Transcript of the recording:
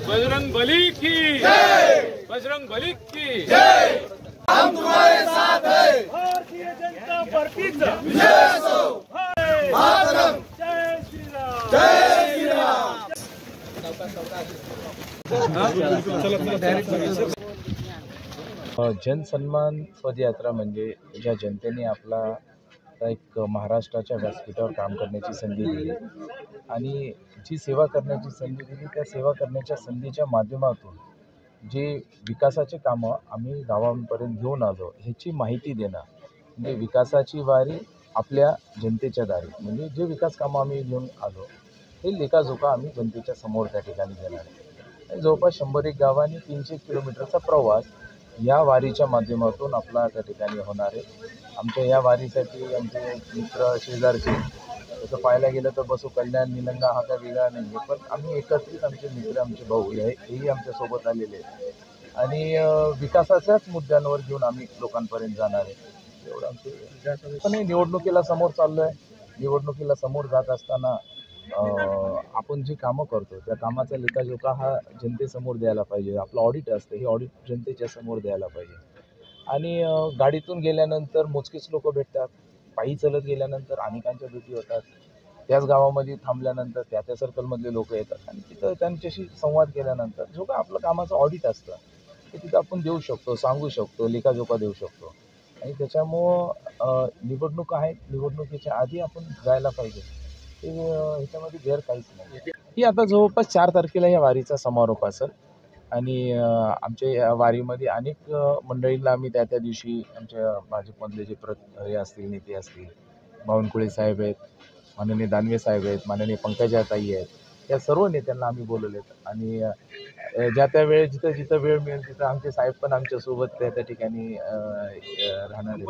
बजरंग बली की जय, बजरंग बली की जय। हम तुम्हारे साथ हैं। भारतीय जनता पार्टी विजय असो। मातरम। जय श्री राम, जय श्री राम। जनसन्मान पदयात्रा म्हणजे ज्या जनतेने आपला एक महाराष्ट्राच्या व्यासपीठावर काम करण्याची संधी दिली आणि जी सेवा करण्याची संधी दिली, त्या सेवा करण्याच्या संधीच्या माध्यमातून जे विकासाचे कामं आम्ही गावांपर्यंत घेऊन आलो ह्याची माहिती देणं, म्हणजे विकासाची वारी आपल्या जनतेच्या दारी, म्हणजे जे विकास कामं आम्ही घेऊन आलो हे लेखाजोखा आम्ही जनतेच्या समोर त्या ठिकाणी देणार आहे। जवळपास 101 गावांनी 300 किलोमीटरचा प्रवास या वारीच्या माध्यमातून आपला त्या ठिकाणी होणार आहे। आमच्या या वारीसाठी आमचे मित्र शेजारचे तसं पाहायला गेलं तर बसू कल्याण निलंगा हा काही वेगळा नाही आहे, पण आम्ही एकत्रित आमचे मित्र आमचे भाऊ हेही आमच्यासोबत आलेले आहेत आणि विकासाच्याच मुद्द्यांवर घेऊन आम्ही लोकांपर्यंत जाणार आहे एवढं आमचे। पण हे निवडणुकीला समोर चाललो आहे, निवडणुकीला समोर जात असताना आपण जी कामं करतो त्या कामाचा लेखाजोखा हा जनतेसमोर द्यायला पाहिजे। आपलं ऑडिट असतं, हे ऑडिट जनतेच्या समोर द्यायला पाहिजे आणि गाडीतून गेल्यानंतर मोजकेच लोक भेटतात, पायी चलत गेल्यानंतर अनेकांच्या भेटी होतात, त्याच गावामध्ये थांबल्यानंतर त्या त्या सर्कलमधले लोक येतात आणि तिथं त्यांच्याशी संवाद केल्यानंतर जो काय आपलं कामाचं ऑडिट असतं ते तिथं आपण देऊ शकतो, सांगू शकतो, लेखाजोखा देऊ शकतो आणि त्याच्यामुळं निवडणूक आहेत, निवडणुकीच्या आधी आपण जायला पाहिजे, ते ह्याच्यामध्ये गैर काहीच नाही। ही आता जवळपास 4 तारखेला या वारीचा समारोप असेल आणि आमच्या या वारीमध्ये अनेक मंडळींना आम्ही त्या त्या दिवशी आमच्या भाजपमधले जे हे असतील नेते असतील, बावनकुळे साहेब आहेत, माननीय दानवे साहेब आहेत, माननीय पंकजाताई आहेत, या सर्व नेत्यांना आम्ही बोलवलेत आणि ज्या त्या वेळेस जिथं जिथं वेळ मिळेल तिथं आमचे साहेब पण आमच्यासोबत त्या त्या ठिकाणी राहणार आहेत।